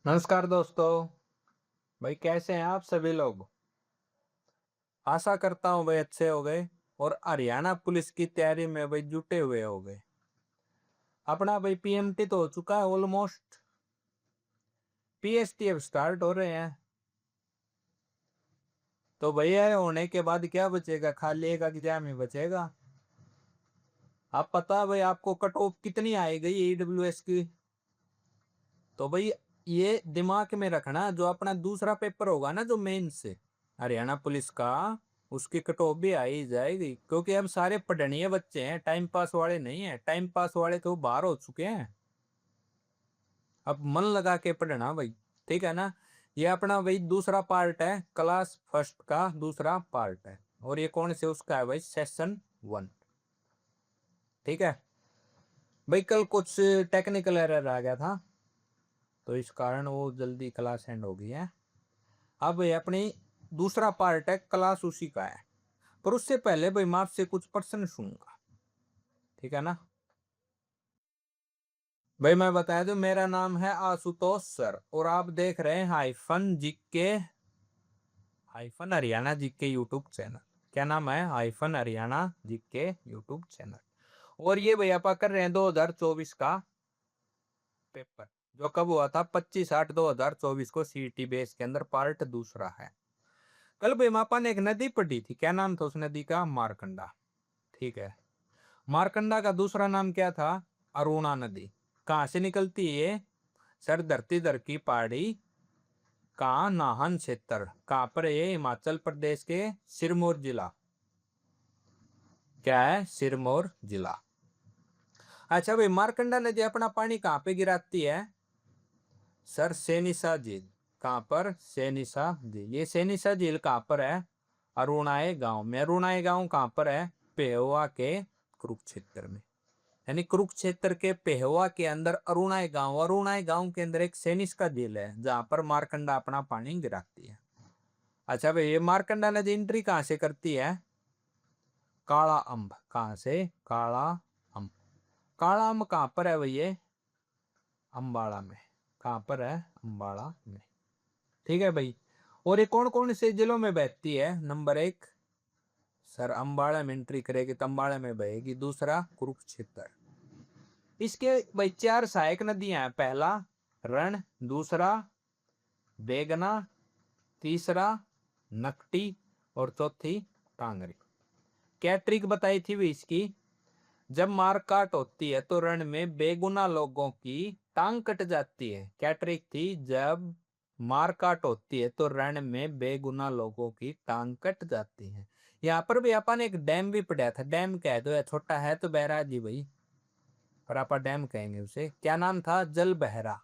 नमस्कार दोस्तों। भाई कैसे हैं आप सभी लोग। आशा करता हूँ भाई अच्छे हो गए और हरियाणा पुलिस की तैयारी में भाई जुटे हुए हो गए। अपना भाई पीएमटी तो हो चुका है ऑलमोस्ट। पीएसटी अब स्टार्ट हो रहे हैं। तो भैया होने के बाद क्या बचेगा, खाली एक एग्जाम ही बचेगा। आप पता है भाई आपको कट ऑफ कितनी आएगी ईडब्ल्यूएस की। तो भाई ये दिमाग में रखना, जो अपना दूसरा पेपर होगा ना जो मेन से हरियाणा पुलिस का, उसकी कट ऑफ भी आ ही जाएगी। क्योंकि अब सारे पढ़नीय बच्चे हैं, टाइम पास वाले नहीं है। टाइम पास वाले तो बाहर हो चुके हैं। अब मन लगा के पढ़ना भाई, ठीक है ना। ये अपना भाई दूसरा पार्ट है, क्लास फर्स्ट का दूसरा पार्ट है। और ये कौन से उसका है भाई, सेशन 1। ठीक है भाई, कल कुछ टेक्निकल एरर आ गया था तो इस कारण वो जल्दी क्लास एंड हो गई है। अब ये अपनी दूसरा पार्ट है, क्लास उसी का है। पर उससे पहले भाई मैं आपसे कुछ प्रश्न सुनूंगा, ठीक है ना। भाई मैं बता दूं, मेरा नाम है आशुतोष सर और आप देख रहे हैं hyphen GK, hyphen Haryana GK YouTube channel. क्या नाम है, hyphen Haryana GK YouTube channel. और ये भाई आप कर रहे हैं 2024 का पेपर, जो कब हुआ था 25/8/2024 को सीईटी बेस के अंदर पार्ट दूसरा है। कल भाई मापा ने एक नदी पढ़ी थी, क्या नाम था उस नदी का, मारकंडा। ठीक है, मारकंडा का दूसरा नाम क्या था, अरुणा नदी। कहां से निकलती है, सर धरती धर की पहाड़ी का नाहन क्षेत्र। कहां पर है, हिमाचल प्रदेश के सिरमौर जिला। क्या है, सिरमौर जिला। अच्छा भाई, मारकंडा नदी अपना पानी कहां पे गिराती है, सर सेनिसा झील। कहां पर, सेनिसा झील। ये सेनिसा झील कहां पर है, अरुणाए गांव में। अरुणाए गांव कहां पर है, पेहोवा के कुरुक्षेत्र में। यानी कुरुक्षेत्र के पेहवा के अंदर अरुणाई गांव, अरुणाई गांव के अंदर एक सैनिक का झील है जहां पर मारकंडा अपना पानी गिराती है। अच्छा भाई, ये मारकंडा नदी एंट्री कहां से करती है, काला अम्ब। कहां से, काला अम्ब। काला अम्ब कहां पर है भैया, अंबाला में। कहां पर है, अंबाला में। ठीक है भाई। और ये कौन कौन से जिलों में बहती है, नंबर 1 सर अंबाला में एंट्री करेगी तो अंबाला में बहेगी। दूसरा कुरुक्षेत्र। इसके भाई 4 सहायक नदियां हैं, पहला रण, दूसरा बेगना, तीसरा नकटी और चौथी टांगरी। क्या ट्रिक बताई थी भी इसकी, जब मारकाट होती है तो रण में बेगुना लोगों की टांग कट जाती है। क्या ट्रिक थी, जब मारकाट होती है तो रण में बेगुना लोगों की टांग कट जाती है। यहाँ पर भी अपन एक डैम भी पढ़ा था, डैम कह दो या छोटा है तो बैराज ही भाई, पर आप डैम कहेंगे उसे। क्या नाम था, जल बहरा,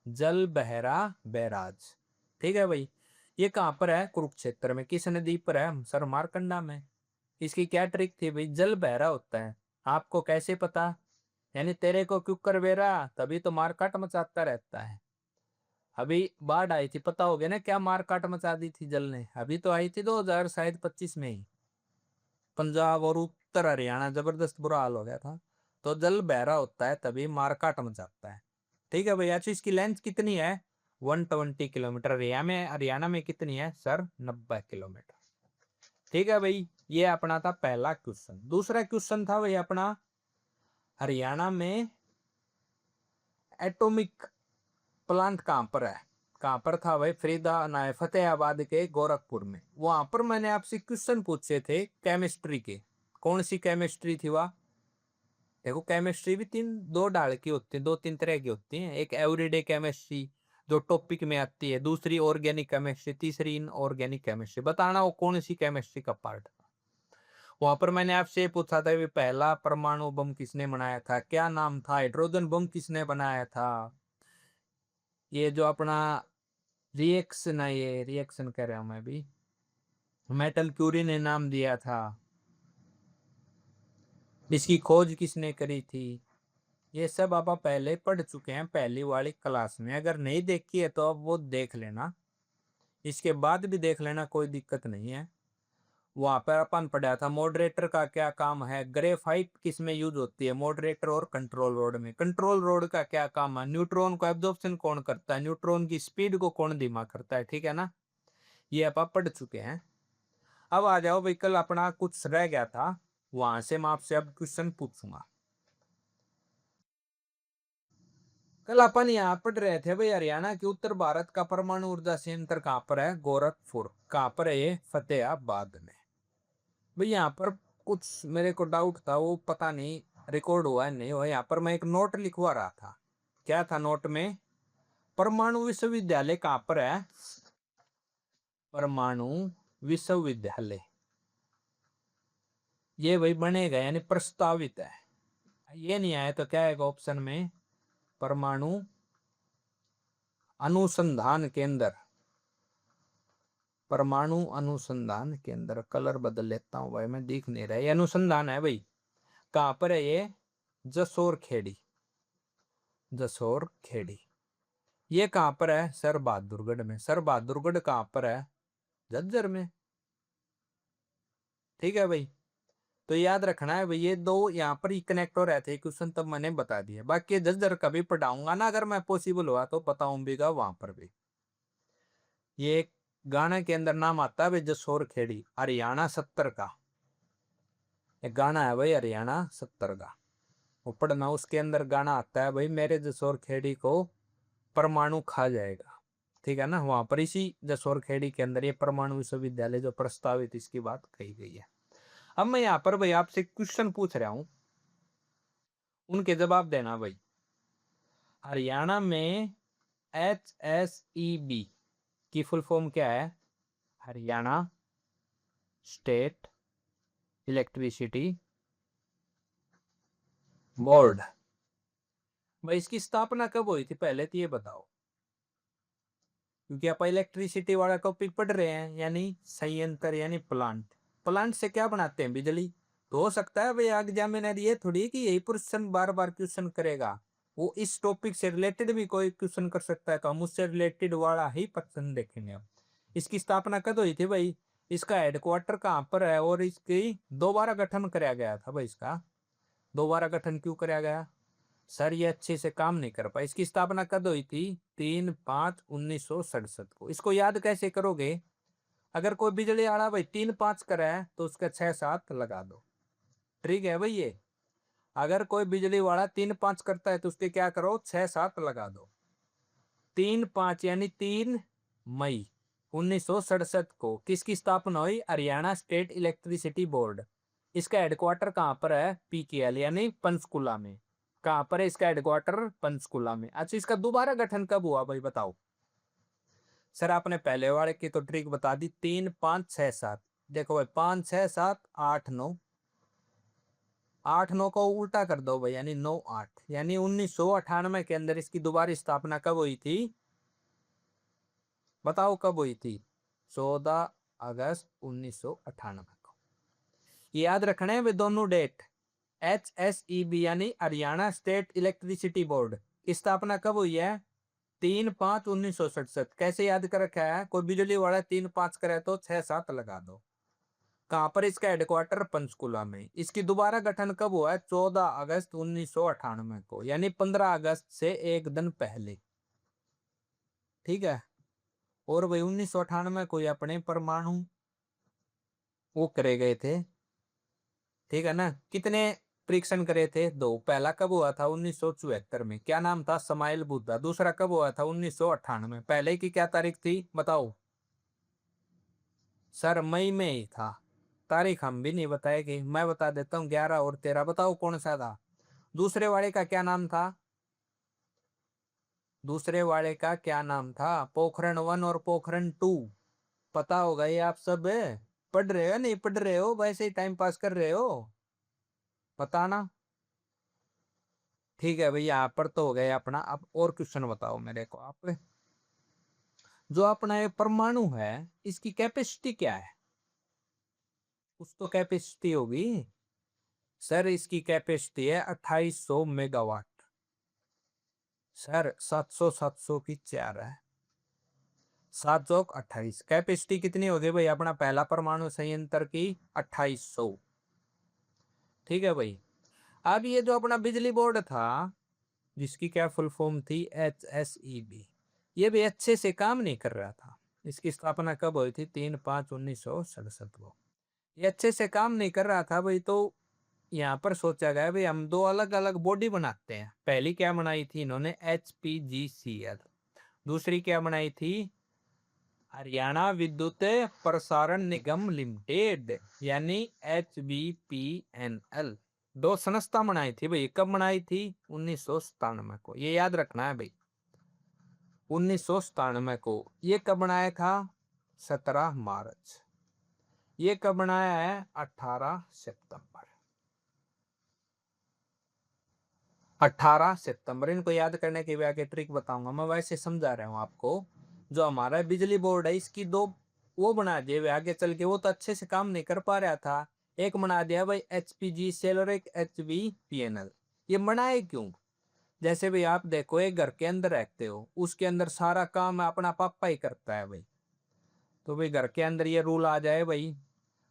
जल बहरा बैराज। ठीक है भाई। ये कहां पर है, कुरुक्षेत्र में। किस नदी पर है, सर मारकंडा में। इसकी क्या ट्रिक थी भाई, जल बहरा होता है। आपको कैसे पता, यानी तेरे को क्यों कर बेरा, तभी तो मारकाट मचाता रहता है। अभी बाढ़ आई थी, पता हो गया ना क्या मारकाट मचा दी थी जल ने। अभी तो आई थी 2000 शायद 25 में ही, पंजाब और उत्तर हरियाणा जबरदस्त बुरा हाल हो गया था। तो जल बहरा होता है तभी मारकाट मचाता है। ठीक है भैया। अच्छा, इसकी लेंथ कितनी है, 120 किलोमीटर। हरियाणा में कितनी है सर, 90 किलोमीटर। ठीक है भाई, ये अपना था पहला क्वेश्चन। दूसरा क्वेश्चन था भाई अपना, हरियाणा में एटॉमिक प्लांट कहां पर है। कहां पर था भाई, फरीदा ना फतेहाबाद के गोरखपुर में। वहां पर मैंने आपसे क्वेश्चन पूछे थे केमिस्ट्री के। कौन सी केमिस्ट्री थी वह, देखो केमिस्ट्री भी दो ढाल की होती है, 2-3 तरह की होती है। एक एवरीडे केमिस्ट्री जो टॉपिक में आती है, दूसरी ऑर्गेनिक केमिस्ट्री, तीसरी इनऑर्गेनिक केमिस्ट्री। बताना वो कौन सी केमिस्ट्री का पार्ट था। वहां पर मैंने आपसे पूछा था कि पहला परमाणु बम किसने बनाया था, क्या नाम था, हाइड्रोजन बम किसने बनाया था। ये जो अपना रिएक्शन है, ये रिएक्शन कह रहा हूं मैं भी, मेटल क्यूरी ने नाम दिया था। इसकी खोज किसने करी थी। ये सब आप पहले पढ़ चुके हैं पहली वाली क्लास में। अगर नहीं देखी है तो अब वो देख लेना, इसके बाद भी देख लेना, कोई दिक्कत नहीं है। वहां पर अपन पढ़ा था मॉडरेटर का क्या काम है, ग्रेफाइट किस में यूज होती है, मॉडरेटर और कंट्रोल रोड में। कंट्रोल रोड का क्या काम है, न्यूट्रॉन को एब्जॉर्प्शन कौन करता है, न्यूट्रॉन की स्पीड को कौन धीमा करता है, ठीक है ना, ये आप पढ़ चुके हैं। अब आ जाओ भाई, कल अपना कुछ रह गया था, वहां से मैं आपसे अब क्वेश्चन पूछूंगा। कल अपन यहाँ पढ़ रहे थे भाई, हरियाणा के उत्तर भारत का परमाणु ऊर्जा संयंत्र कहाँ पर है, गोरखपुर। कहाँ पर है ये, फतेहाबाद में। भाई यहाँ पर कुछ मेरे को डाउट था, वो पता नहीं रिकॉर्ड हुआ है नहीं हुआ। यहाँ पर मैं एक नोट लिखवा रहा था, क्या था नोट में, परमाणु विश्वविद्यालय कहाँ पर है, परमाणु विश्वविद्यालय ये भाई बनेगा, यानी प्रस्तावित है। ये नहीं आया तो क्या आएगा ऑप्शन में, परमाणु अनुसंधान केंद्र, परमाणु अनुसंधान केंद्र। कलर बदल लेता हूँ भाई, मैं दिख नहीं रहा, ये अनुसंधान है भाई। कहाँ पर है ये, जसोर खेड़ी, जसोर खेड़ी। ये कहाँ पर है, सर बहादुरगढ़ में। सर बहादुरगढ़ कहाँ पर है, झज्जर में, ठीक है भाई। तो याद रखना है भाई, ये दो यहाँ पर ही कनेक्ट हो रहे थे क्वेश्चन, तब मैंने बता दिया। बाकी झज्जर कभी पढ़ाऊंगा ना, अगर मैं पॉसिबल हुआ तो बताऊं भी वहां पर भी। ये एक गाने के अंदर नाम आता है भाई, जसोर खेड़ी, हरियाणा 70 का एक गाना है भाई, हरियाणा 70 का। वो पढ़ना, उसके अंदर गाना आता है भाई, मेरे जसोर खेड़ी को परमाणु खा जाएगा, ठीक है ना। वहां पर इसी जसोर खेड़ी के अंदर ये परमाणु विश्वविद्यालय जो प्रस्तावित, इसकी बात कही गई है। अब मैं यहाँ पर भाई आपसे क्वेश्चन पूछ रहा हूं, उनके जवाब देना भाई। हरियाणा में HSEB की फुल फॉर्म क्या है, हरियाणा स्टेट इलेक्ट्रिसिटी बोर्ड। भाई इसकी स्थापना कब हुई थी, पहले तो ये बताओ, क्योंकि आप इलेक्ट्रिसिटी वाला टॉपिक पढ़ रहे हैं, यानी संयंत्र यानी प्लांट। प्लांट से क्या बनाते हैं, बिजली। तो हो सकता है भाई एग्जामिनर ये थोड़ी कि यही क्वेश्चन बार बार क्वेश्चन करेगा, वो इस टॉपिक से रिलेटेड भी कोई क्वेश्चन कर सकता है, हम उससे रिलेटेड वाला ही क्वेश्चन देखेंगे। अब इसकी स्थापना कब हुई थी भाई, इसका हेडक्वार्टर कहाँ पर है, और इसकी दोबारा गठन कराया गया था भाई। इसका दोबारा गठन क्यों कराया गया, सर ये अच्छे से काम नहीं कर पाए। इसकी स्थापना कब हुई थी, 3/5/1967 को। इसको याद कैसे करोगे, अगर कोई बिजली वाला भाई 3-5 करे तो उसका 6-7 लगा दो, ठीक है भाई। ये अगर कोई बिजली वाला 3-5 करता है तो उसके क्या करो, 6-7 लगा दो। 3-5 यानी 3 मई 1967 को किसकी स्थापना हुई, हरियाणा स्टेट इलेक्ट्रिसिटी बोर्ड। इसका हेडक्वार्टर कहाँ पर है, PKL यानी पंचकुला में। कहाँ पर है इसका हेडक्वार्टर, पंचकुला में। अच्छा इसका दोबारा गठन कब हुआ भाई बताओ। सर आपने पहले वाले की तो ट्रिक बता दी, 3-5-6-7। देखो भाई 5-6-7-8-9, 8-9 को उल्टा कर दो भाई, यानी 9-8, यानी 1998 के अंदर इसकी दोबारा स्थापना कब हुई थी, बताओ कब हुई थी, 14 अगस्त 1998 को। याद रखना है वे दोनों डेट। HSEB यानी हरियाणा स्टेट इलेक्ट्रिसिटी बोर्ड की स्थापना कब हुई है, 3-5-1967। कैसे याद कर रखा है, कोई बिजली वाला 3-5 करे तो 6-7 लगा दो। कहां पर इसका हेडक्वार्टर, पंचकुला में। इसकी दोबारा गठन कब हुआ है, 14 अगस्त 1998 को, यानी 15 अगस्त से एक दिन पहले, ठीक है। और भाई 1998 को अपने परमाणु वो करे गए थे, ठीक है ना। कितने परीक्षण करे थे, दो। पहला कब हुआ था, 1974 में, क्या नाम था, समाइल बुद्धा। दूसरा कब हुआ था, 1998। पहले की क्या तारीख थी बताओ, सर मई में ही था। तारीख हम भी नहीं बताएगी, मैं बता देता हूँ, 11 और 13। बताओ कौन सा था। दूसरे वाले का क्या नाम था, दूसरे वाले का क्या नाम था, पोखरण 1 और पोखरण 2। पता होगा ये आप सब, पढ़ रहे हो नहीं पढ़ रहे हो, वैसे ही टाइम पास कर रहे हो, बताना। ठीक है भैया, यहाँ पर तो हो गया अपना। अब और क्वेश्चन बताओ मेरे को आप, जो अपना ये परमाणु है इसकी कैपेसिटी क्या है, कुछ तो कैपेसिटी होगी। सर इसकी कैपेसिटी है 2800 मेगावाट। सर 700 700 की 4 है, 7 चौक 28। कैपेसिटी कितनी होगी भाई अपना पहला परमाणु संयंत्र की? 2800। ठीक है भाई। अब ये जो अपना बिजली बोर्ड था जिसकी क्या फुल फॉर्म थी? HSEB, ये भी अच्छे से काम नहीं कर रहा था। इसकी स्थापना कब हुई थी? 3/5/1967 को। ये अच्छे से काम नहीं कर रहा था भाई, तो यहाँ पर सोचा गया भाई हम दो अलग अलग बॉडी बनाते हैं। पहली क्या बनाई थी इन्होंने? HPGCL। दूसरी क्या बनाई थी? हरियाणा विद्युत प्रसारण निगम लिमिटेड, यानी HVPNL। दो संस्था बनाई थी भाई। कब बनाई थी? 1997 को। ये याद रखना है भाई, 1997 को। ये कब बनाया था? 17 मार्च। ये कब बनाया है? 18 सितंबर। 18 सितंबर। इनको याद करने की भी आगे ट्रिक बताऊंगा, मैं वैसे समझा रहा हूँ आपको। जो हमारा बिजली बोर्ड है इसकी दो वो बना दिए वे आगे चल के, वो तो अच्छे से काम नहीं कर पा रहा था। एक बना दिया भाई HPGCL और एक HVPNL। ये बनाए क्यों? जैसे भाई आप देखो, एक घर के अंदर रहते हो, उसके अंदर सारा काम अपना पापा ही करता है भाई। तो भाई घर के अंदर ये रूल आ जाए भाई,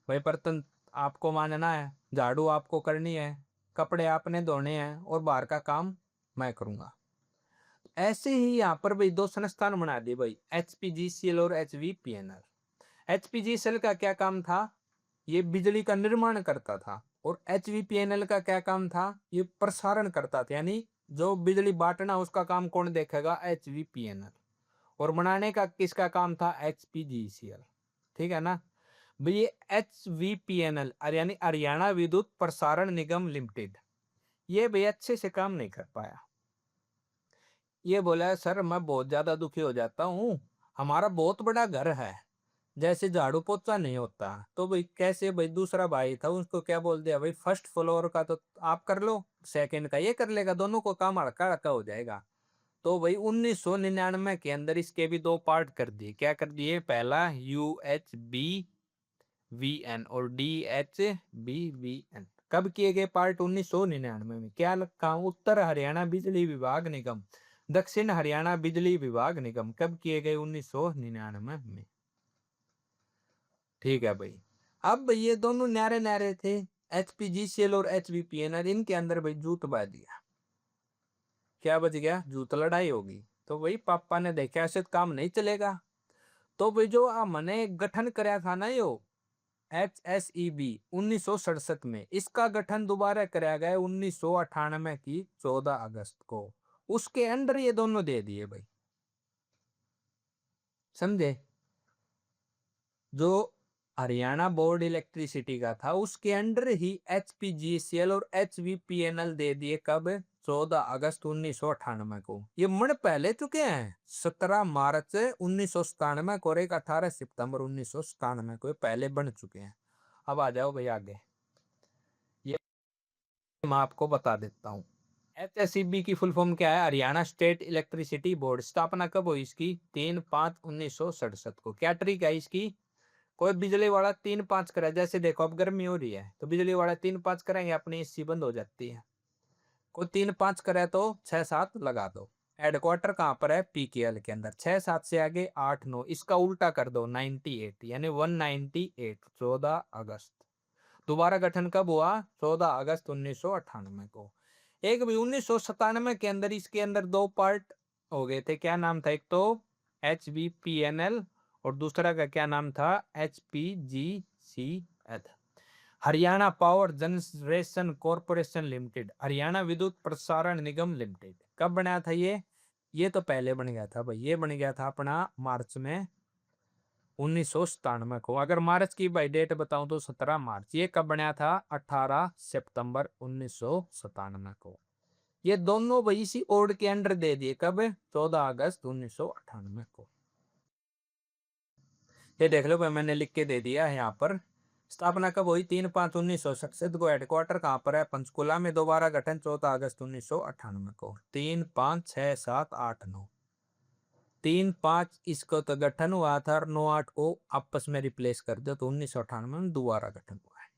भाई बर्तन आपको मांजना है, झाड़ू आपको करनी है, कपड़े आपने धोने हैं और बाहर का काम मैं करूंगा। ऐसे ही यहाँ पर भाई दो संस्थान बना दिए भाई, HPGCL और HVPNL। HPGCL का क्या काम था? ये बिजली का निर्माण करता था। और HVPNL का क्या काम था? ये प्रसारण करता था, यानी जो बिजली बांटना उसका काम कौन देखेगा? HVPNL। और बनाने का किसका काम था? HPGCL। ठीक है ना भाई। ये HVPNL यानी हरियाणा विद्युत प्रसारण निगम लिमिटेड, ये भी अच्छे से काम नहीं कर पाया। ये बोला सर मैं बहुत ज्यादा दुखी हो जाता हूँ, हमारा बहुत बड़ा घर है, जैसे झाड़ू पोछा नहीं होता। तो भाई कैसे? भाई दूसरा भाई था, उसको क्या बोल दिया भाई, फर्स्ट फ्लोर का तो आप कर लो, सेकंड का ये कर लेगा, दोनों को काम हल्का हल्का हो जाएगा। तो भाई 1999 के अंदर इसके भी दो पार्ट कर दिए। क्या कर दिए? पहला UHBVN और DHBVN। कब किए गए पार्ट? 1999 में। क्या काम? उत्तर हरियाणा बिजली विभाग निगम, दक्षिण हरियाणा बिजली विभाग निगम। कब किए गए? 1999 में। ठीक है भाई। अब भाई ये दोनों न्यारे न्यारे थे, HPGCL और HVPNL। इनके अंदर भाई जूत बज गया। क्या बज गया? जूत। लड़ाई होगी। तो भाई पापा ने देखा ऐसे तो काम नहीं चलेगा। तो भाई जो हमने गठन कराया था ना यो HSEB 1967 में, इसका गठन दोबारा कराया गया 1998 की 14 अगस्त को। उसके अंदर ये दोनों दे दिए भाई। समझे? जो हरियाणा बोर्ड इलेक्ट्रिसिटी का था उसके अंडर ही HPGCL और HVPNL दे दिए। कब? 14 अगस्त 1998 को। ये मण पहले चुके हैं 17 मार्च 1997 को और एक 18 सितंबर 1997 को, ये पहले बन चुके हैं। अब आ जाओ भाई आगे, ये मैं आपको बता देता हूँ। HSEB की फुल फॉर्म क्या है? Haryana state electricity board. स्थापना कब हुई इसकी? 3/5/1967 को। क्या ट्रिक है इसकी? कोई बिजली वाला 3-5 करे, जैसे देखो अब गर्मी हो रही है तो बिजली वाला 3-5 करेंगे अपनी एसी बंद हो जाती है। कोई 3-5 करे तो 6-7 लगा दो। हेडक्वार्टर कहाँ पर है? PKL के अंदर। 6-7 से आगे 8-9, इसका उल्टा कर दो 98, यानी 198। 14 अगस्त। दोबारा गठन कब हुआ? 14 अगस्त 1998 को। एक भी 1997 के अंदर इसके अंदर दो पार्ट हो गए थे। क्या नाम था? एक तो HVPNL और दूसरा का क्या नाम था? HPGCL। Haryana power generation corporation limited, Haryana विद्युत प्रसारण निगम लिमिटेड। कब बनाया था ये तो पहले बन गया था भाई। ये बन गया था अपना मार्च में 1997 को। अगर मार्च की भाई डेट बताऊं तो 17 मार्च। ये कब बनाया था? 18 सितंबर 1997 को। ये दोनों भाई इसी ओड के अंडर दे दिए। कब? 14 अगस्त 1998 को। ये देख लो भाई, मैंने लिख के दे दिया है यहाँ पर। स्थापना कब हुई? 3/5/1967 को। हेडक्वार्टर कहाँ पर है? पंचकुला में। दोबारा गठन 14 अगस्त 1998 को। 3-5-6-7-8-9, 3-5 इसको तो गठन हुआ था और 9-8 को आपस में रिप्लेस कर दो तो 1998 में दोबारा गठन हुआ है।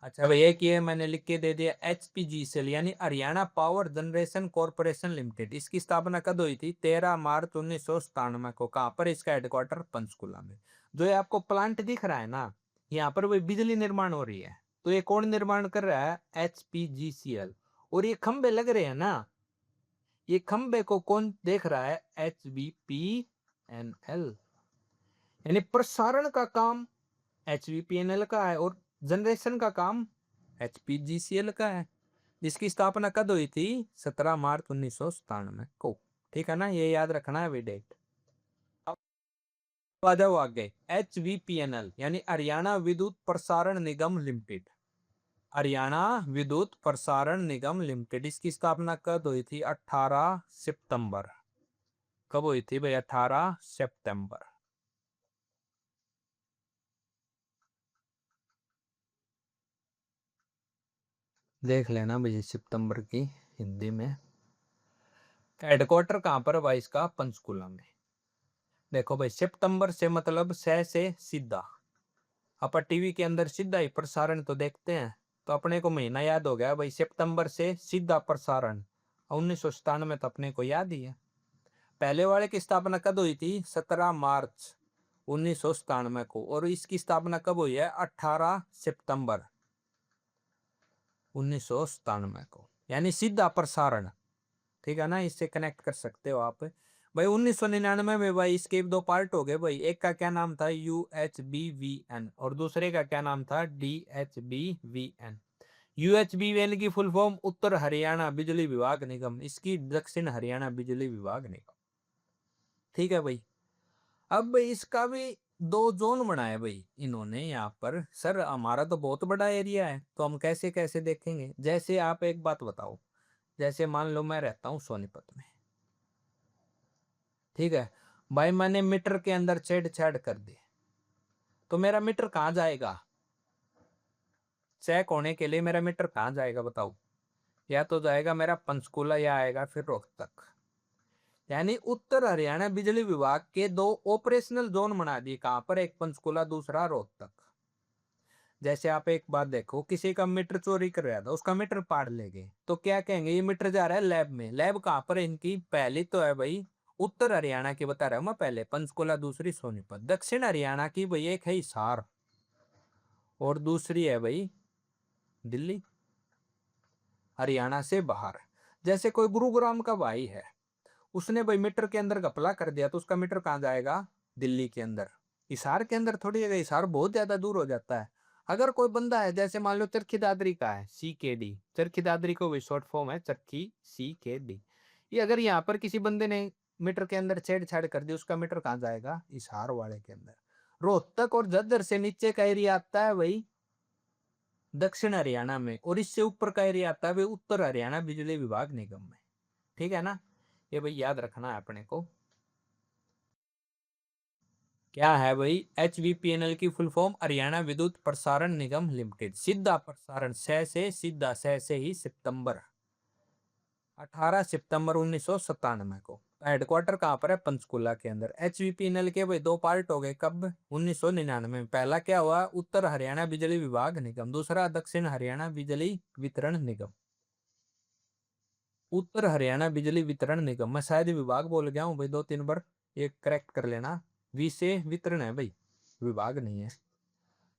अच्छा भाई, एक ये मैंने लिख के दे दिया HPGCL यानी Haryana power generation corporation limited. इसकी स्थापना कब हुई थी? 13 मार्च 1997 को। कहां पर? इसका हेडक्वार्टर पंचकुला में। जो ये आपको प्लांट दिख रहा है ना, यहाँ पर वही बिजली निर्माण हो रही है। तो ये कौन निर्माण कर रहा है? HPGCL। और ये खंबे लग रहे हैं ना, ये खंबे को कौन देख रहा है? HVPNL। यानी प्रसारण का काम HVPNL का है और जनरेशन का काम HPGCL का है। जिसकी स्थापना कब हुई थी? 17 मार्च 1997 को। ठीक है ना, ये याद रखना है डेट। अब आ जाओ आगे। HVPNL यानी हरियाणा विद्युत प्रसारण निगम लिमिटेड। हरियाणा विद्युत प्रसारण निगम लिमिटेड, इसकी स्थापना कब हुई थी? 18 सितंबर। कब हुई थी भाई? 18 सितंबर। देख लेना भाई सितंबर की हिंदी में। हेडक्वार्टर कहां पर है भाई इसका? पंचकुला में। देखो भाई, सितंबर से मतलब से सीधा। अपन टीवी के अंदर सीधा ही प्रसारण तो देखते हैं, तो अपने को महीना याद हो गया भाई, सितंबर से सीधा प्रसारण। 1997 तो अपने को याद ही है। पहले वाले की स्थापना कब हुई थी? 17 मार्च 1997 को। और इसकी स्थापना कब हुई है? 18 सितंबर 1997 को। यानी सीधा प्रसारण। ठीक है ना, इससे कनेक्ट कर सकते हो आप भाई। 1999 में भाई इसके दो पार्ट हो गए भाई। एक का क्या नाम था? UHBVN। और दूसरे का क्या नाम था? DHBVN। UHBVN की फुल फॉर्म उत्तर हरियाणा बिजली विभाग निगम, इसकी दक्षिण हरियाणा बिजली विभाग निगम। ठीक है भाई। अब भाई इसका भी दो जोन बनाए भाई इन्होंने यहाँ पर। सर हमारा तो बहुत बड़ा एरिया है, तो हम कैसे कैसे देखेंगे? जैसे आप एक बात बताओ, जैसे मान लो मैं रहता हूँ सोनीपत में। ठीक है भाई, मैंने मीटर के अंदर छेड़छाड़ कर दी, तो मेरा मीटर कहाँ जाएगा? चेक होने के लिए मेरा मीटर कहाँ जाएगा बताओ? या तो जाएगा मेरा पंचकूला या आएगा फिर रोहतक। यानी उत्तर हरियाणा बिजली विभाग के दो ऑपरेशनल जोन बना दिए। कहां पर? एक पंचकूला, दूसरा रोहतक। जैसे आप एक बात देखो, किसी का मीटर चोरी कर रहा था, उसका मीटर पाड़ ले गए, तो क्या कहेंगे? ये मीटर जा रहा है लैब में। लैब कहां पर है इनकी? पहली तो है भाई उत्तर हरियाणा की, बता रहा हूं मैं पहले, पंचकुला, दूसरी सोनीपत। दक्षिण हरियाणा की भाई एक है हिसार, और दूसरी है भाई दिल्ली, हरियाणा से बाहर। जैसे कोई गुरुग्राम का भाई है, उसने भाई मीटर के अंदर घपला कर दिया, तो उसका मीटर कहाँ जाएगा? दिल्ली के अंदर। हिसार के अंदर थोड़ी जगह, हिसार बहुत ज्यादा दूर हो जाता है। अगर कोई बंदा है, जैसे मान लो चरखी दादरी का है, CKD, चरखी दादरी को भी शॉर्ट फॉर्म है चरखी, CKD। ये अगर यहाँ पर किसी बंदे ने मीटर के अंदर छेड़छाड़ कर दी, उसका मीटर कहाँ जाएगा? हिसार वाले के अंदर। रोहतक और झज्जर से नीचे का एरिया आता है भाई दक्षिण हरियाणा में, और इससे ऊपर का एरिया आता है भाई उत्तर हरियाणा बिजली विभाग निगम में। ठीक है ना, ये भाई याद रखना है अपने को। क्या है भाई? HVPNL की फुल फॉर्म हरियाणा विद्युत प्रसारण निगम लिमिटेड। सीधा प्रसारण, से सीधा, से ही सितंबर। 18 सितंबर 1997 को। हेडक्वार्टर कहाँ पर है? पंचकुला के अंदर। HVPNL के भाई दो पार्ट हो गए। कब? 1999 में। पहला क्या हुआ? उत्तर हरियाणा बिजली विभाग निगम, दूसरा दक्षिण हरियाणा बिजली वितरण निगम। उत्तर हरियाणा बिजली वितरण निगम, मैं शायद विभाग बोल गया हूँ भाई 2-3 बार, ये करेक्ट कर लेना। वी से वितरण है भाई, विभाग नहीं है।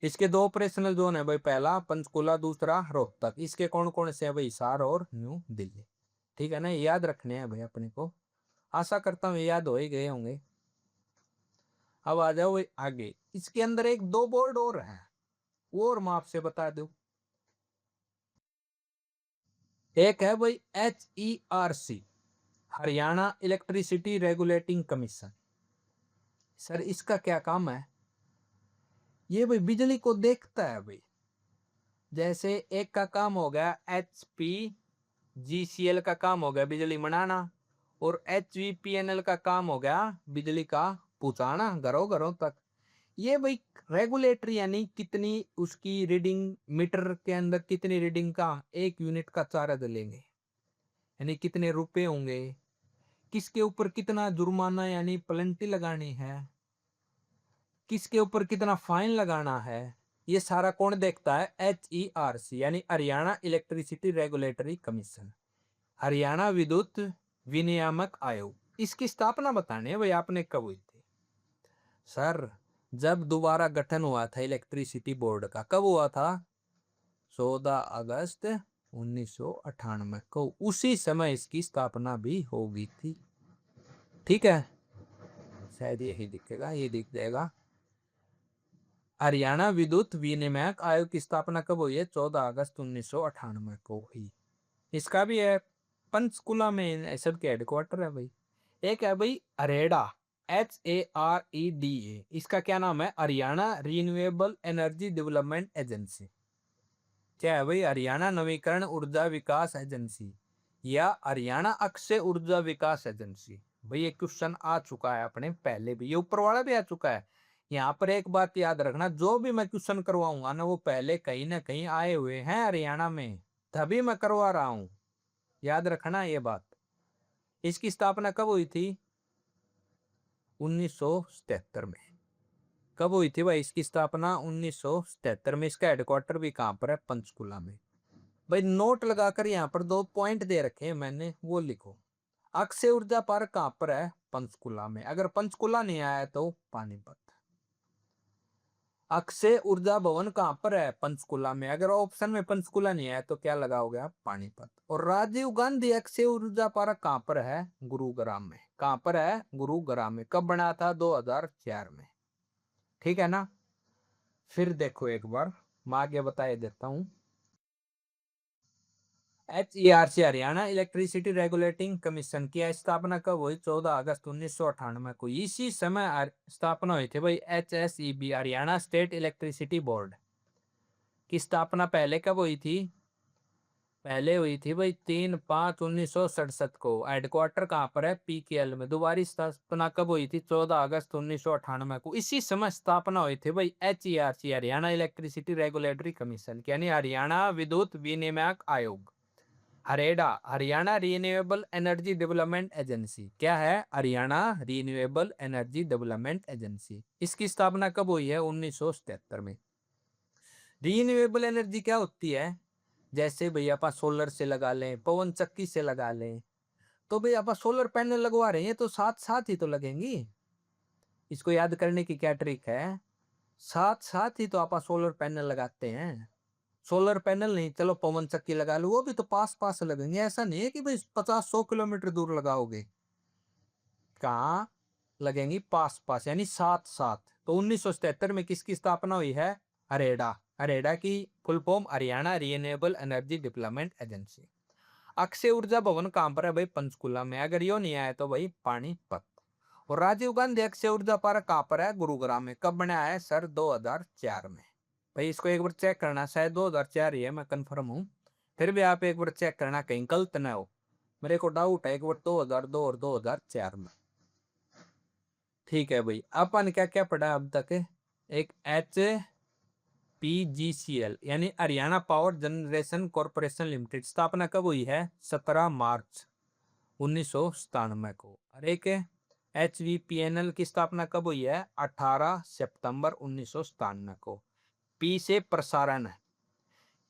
इसके दो ऑपरेशनल जोन है भाई, पहला पंचकुला, दूसरा रोहतक। इसके कौन कौन से है भाई? हिसार और न्यू दिल्ली। ठीक है ना, ये याद रखने हैं भाई अपने को। आशा करता हूँ ये याद हो ही गए होंगे। अब आ जाओ भाई आगे। इसके अंदर एक दो बोर्ड और है, वो और मैं आपसे बता दूं। एक है भाई HERC, Haryana electricity regulating commission. Sir इसका क्या काम है? ये भाई बिजली को देखता है भाई। जैसे एक का काम हो गया HPGCL का काम हो गया बिजली बनाना, और HVPNL का काम हो गया बिजली का पहुंचाना घरों घरों तक। ये भाई रेगुलेटरी, यानी कितनी उसकी रीडिंग, मीटर के अंदर कितनी रीडिंग का एक यूनिट का चार्ज लेंगे, यानी कितने रुपए होंगे, किसके ऊपर कितना जुर्माना यानी पेनल्टी लगानी है, किसके ऊपर कितना फाइन लगाना है, ये सारा कौन देखता है? HERC यानी Haryana electricity regulatory commission, Haryana विद्युत विनियामक आयोग। इसकी स्थापना बतानी है भाई आपने कब हुई थी। सर जब दोबारा गठन हुआ था इलेक्ट्रिसिटी बोर्ड का, कब हुआ था? 14 अगस्त 1998 को, उसी समय इसकी स्थापना भी होगी थी। ठीक है, शायद यही दिखेगा, ये दिख जाएगा। हरियाणा विद्युत विनियामक आयोग की स्थापना कब हुई है? 14 अगस्त 1998 को हुई। इसका भी है पंचकुला में सबके हेडक्वार्टर है भाई। एक है भाई अरेडा, HAREDA, इसका क्या नाम है? Haryana renewable energy development agency. क्या है भाई? हरियाणा नवीकरण ऊर्जा विकास एजेंसी या हरियाणा अक्षय ऊर्जा विकास एजेंसी। भाई ये क्वेश्चन आ चुका है अपने पहले भी, ये ऊपर वाला भी आ चुका है। यहाँ पर एक बात याद रखना, जो भी मैं क्वेश्चन करवाऊंगा ना वो पहले कहीं ना कहीं आए हुए हैं हरियाणा में, तभी मैं करवा रहा हूं, याद रखना ये बात। इसकी स्थापना कब हुई थी? 1977 में। कब हुई थी भाई इसकी स्थापना? 1977 में। इसका हेडक्वार्टर भी कहां पर है? पंचकुला में। भाई नोट लगाकर यहाँ पर 2 पॉइंट दे रखे हैं मैंने, वो लिखो। अक्षय ऊर्जा पार्क कहां पर है? पंचकुला में। अगर पंचकुला नहीं आया तो पानीपत। अक्षय ऊर्जा भवन कहां पर है? पंचकुला में। अगर ऑप्शन में पंचकुला नहीं आया तो क्या लगाओगे आप? पानीपत। और राजीव गांधी अक्षय ऊर्जा पार्क कहां पर है? गुरुग्राम में। कहां पर है? गुरुग्राम में। कब बना था? 2004 में। ठीक है ना। फिर देखो एक बार मैं आगे बता देता हूं। HERC Haryana electricity regulating commission की स्थापना कब हुई? 14 अगस्त 1998 को। इसी समय स्थापना हुई थी भाई HSEB Haryana state electricity board की स्थापना पहले कब हुई थी? पहले हुई थी भाई 3/5/1967 को। हेडक्वार्टर कहां पर है? PKL में। दोबारा स्थापना कब हुई थी? 14 अगस्त 1998 को। इसी समय स्थापना हुई थी भाई HERC Haryana electricity regulatory commission यानी हरियाणा विद्युत विनियामक आयोग। HAREDA Haryana renewable energy development agency. क्या है? Haryana renewable energy development agency. इसकी स्थापना कब हुई है? 1977 में। रिन्यूएबल एनर्जी क्या होती है? जैसे भैया आप सोलर से लगा लें, पवन चक्की से लगा लें, तो भाई आप सोलर पैनल लगवा रहे हैं तो साथ साथ ही तो लगेंगी। इसको याद करने की क्या ट्रिक है? साथ साथ ही तो आप सोलर पैनल लगाते हैं। सोलर पैनल नहीं, चलो पवन चक्की लगा लो, वो भी तो पास पास लगेंगे। ऐसा नहीं है कि भाई 50-100 किलोमीटर दूर लगाओगे। कहाँ लगेंगी? पास पास, यानी साथ साथ। तो 1977 में किसकी स्थापना हुई है? हरेडा। हरेडा की full form Haryana renewable energy development agency. Akshay ऊर्जा भवन कहां पर है भाई? पंचकुला में। अगर यो नहीं आया तो भाई पानीपत। और राजीव गांधी अक्षय ऊर्जा पार्क कहां पर है? गुरुग्राम में। कब बनाया है सर? 2004 में। भाई इसको एक बार चेक करना, शायद 2004 ही है, मैं कंफर्म हूँ। फिर भी आप एक बार चेक करना कहीं गलत ना हो, मेरे को डाउट है। एक बार 2002 और 2004 में। ठीक है भाई, अपन क्या क्या पढ़ा अब तक? एक HPGCL यानी Haryana power generation corporation limited, स्थापना कब हुई है? 17 मार्च 1997 को। और एक HVPNL की स्थापना कब हुई है? 18 सितंबर 1997 को। पी से प्रसारण।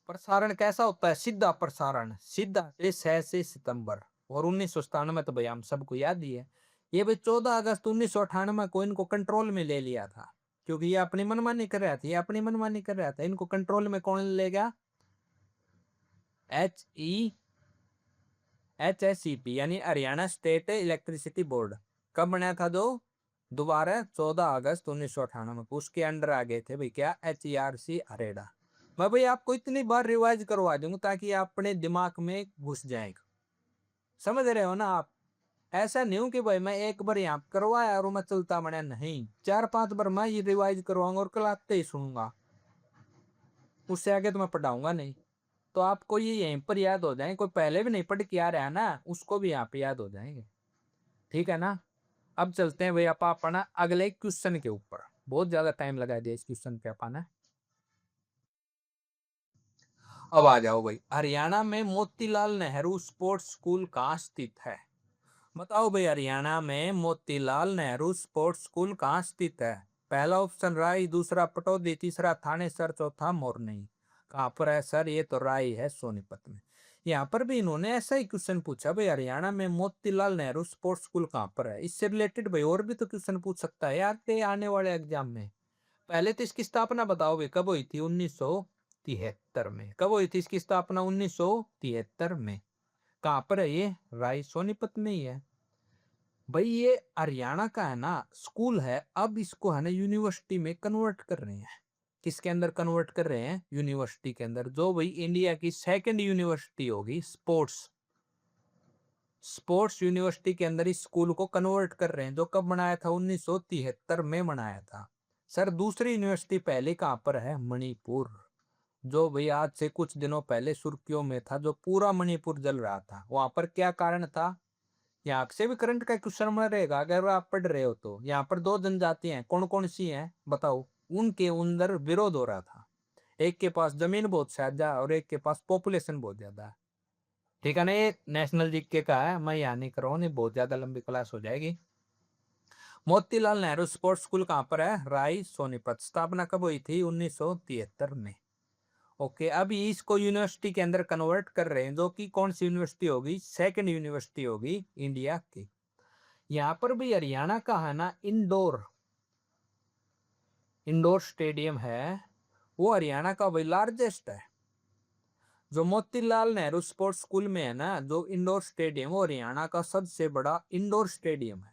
प्रसारण कैसा होता है? सीधा प्रसारण, सीधा से 6 से सितंबर। और 1997 तो भाई हम सबको याद ही है। ये भाई 14 अगस्त 1998 को इनको कंट्रोल में ले लिया था, क्योंकि ये अपनी मनमानी कर रहा था। ये अपनी मनमानी कर रहा था, इनको कंट्रोल में कौन ले गया? HEHSEP यानी हरियाणा स्टेट इलेक्ट्रिसिटी बोर्ड। कब बनाया था? दोबारा 14 अगस्त 1998 को। उसके अंडर आ गए थे भाई क्या? HERC हरेडा। मैं भाई आपको इतनी बार रिवाइज करवा दूंगा ताकि आप अपने दिमाग में घुस जाएगा। समझ रहे हो ना आप? ऐसा नहीं हूं कि भाई मैं एक बार यहाँ करवाया और मैं चलता बना, नहीं, 4-5 बार मैं ये रिवाइज करवाऊंगा और कल आते ही सुनूंगा। उससे आगे तो मैं पढ़ाऊंगा नहीं। तो आपको ये यहीं पर याद हो जाए, कोई पहले भी नहीं पढ़ के आ रहा है ना, उसको भी यहाँ पे याद हो जाएंगे। ठीक है ना। अब चलते हैं भाई आप अपना अगले क्वेश्चन के ऊपर। बहुत ज्यादा टाइम लगा दिया इस क्वेश्चन पे अपना। अब आ जाओ भाई, हरियाणा में मोतीलाल नेहरू स्पोर्ट्स स्कूल कहाँ स्थित है? बताओ भाई, हरियाणा में मोतीलाल नेहरू स्पोर्ट्स स्कूल कहाँ स्थित है? पहला ऑप्शन राई, दूसरा पटौदी, तीसरा थानेसर, चौथा मोरनी। कहाँ पर है सर? ये तो राई है, सोनीपत में। यहाँ पर भी इन्होंने ऐसा ही क्वेश्चन पूछा भाई, हरियाणा में मोतीलाल नेहरू स्पोर्ट्स स्कूल कहाँ पर है। इससे रिलेटेड भाई और भी तो क्वेश्चन पूछ सकता है यार ते आने वाले एग्जाम में। पहले तो इसकी स्थापना बताओ भाई, कब हुई थी? 1973 में। कब हुई थी इसकी स्थापना? 1973 में। कहाँ पर है ये? राय सोनीपत में ही है भाई। ये हरियाणा का है ना स्कूल है, अब इसको है ना यूनिवर्सिटी में कन्वर्ट कर रहे हैं। किसके अंदर कन्वर्ट कर रहे हैं? यूनिवर्सिटी के अंदर, जो भाई इंडिया की सेकंड यूनिवर्सिटी होगी स्पोर्ट्स। स्पोर्ट्स यूनिवर्सिटी के अंदर इस स्कूल को कन्वर्ट कर रहे हैं, जो कब बनाया था? 1973 में बनाया था। सर दूसरी यूनिवर्सिटी पहले कहां पर है? मणिपुर। जो भाई आज से कुछ दिनों पहले सुर्खियों में था, जो पूरा मणिपुर जल रहा था। वहां पर क्या कारण था? यहाँ से भी करंट का क्वेश्चन में रहेगा अगर आप पढ़ रहे हो तो। यहाँ पर दो जनजातियां हैं, कौन कौन सी हैं बताओ? उनके अंदर विरोध हो रहा था। एक के पास जमीन बहुत ज्यादा और एक के पास पॉपुलेशन बहुत ज्यादा है। ठीक है ना? ये नेशनल जीके का है, मैं यहाँ नहीं कर रहा हूँ, नहीं बहुत ज्यादा लंबी क्लास हो जाएगी। मोतीलाल नेहरू स्पोर्ट्स स्कूल कहाँ पर है? राय सोनीपत। स्थापना कब हुई थी? 1973 में। ओके, अभी इसको यूनिवर्सिटी के अंदर कन्वर्ट कर रहे हैं, जो कि कौन सी यूनिवर्सिटी होगी? सेकंड यूनिवर्सिटी होगी इंडिया की। यहाँ पर भी हरियाणा का है ना इंडोर इंडोर स्टेडियम है, वो हरियाणा का भाई लार्जेस्ट है। जो मोतीलाल नेहरू स्पोर्ट्स स्कूल में है ना जो इंडोर स्टेडियम, वो हरियाणा का सबसे बड़ा इंडोर स्टेडियम है।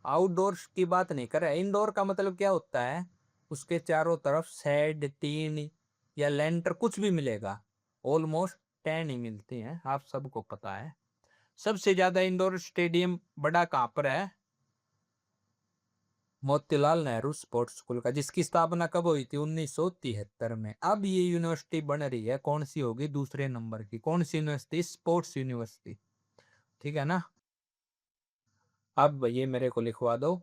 आउटडोर की बात नहीं कर रहे। इंडोर का मतलब क्या होता है? उसके चारों तरफ शेड, टीन या लेंटर कुछ भी मिलेगा। ऑलमोस्ट 10 ही मिलती हैं, आप सबको पता है। सबसे ज्यादा इंडोर स्टेडियम बड़ा कहां पर है? मोतीलाल नेहरू स्पोर्ट्स स्कूल का, जिसकी स्थापना कब हुई थी? 1973 में। अब ये यूनिवर्सिटी बन रही है, कौन सी होगी? दूसरे नंबर की। कौन सी यूनिवर्सिटी? Sports university. ठीक है ना? अब ये मेरे को लिखवा दो,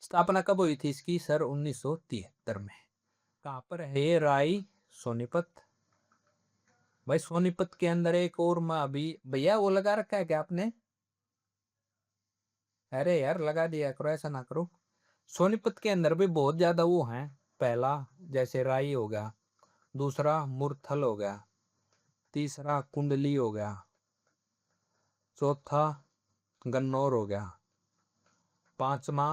स्थापना कब हुई थी इसकी? सर 1973 में। कहां पर है ये? राय सोनीपत। भाई सोनीपत के अंदर एक और माँ अभी भैया वो लगा रखा है क्या आपने? अरे यार लगा दिया करो, ऐसा ना करो। सोनीपत के अंदर भी बहुत ज्यादा वो है। पहला जैसे राई हो गया, दूसरा मुरथल हो गया, तीसरा कुंडली हो गया, चौथा गन्नौर हो गया, पांचवा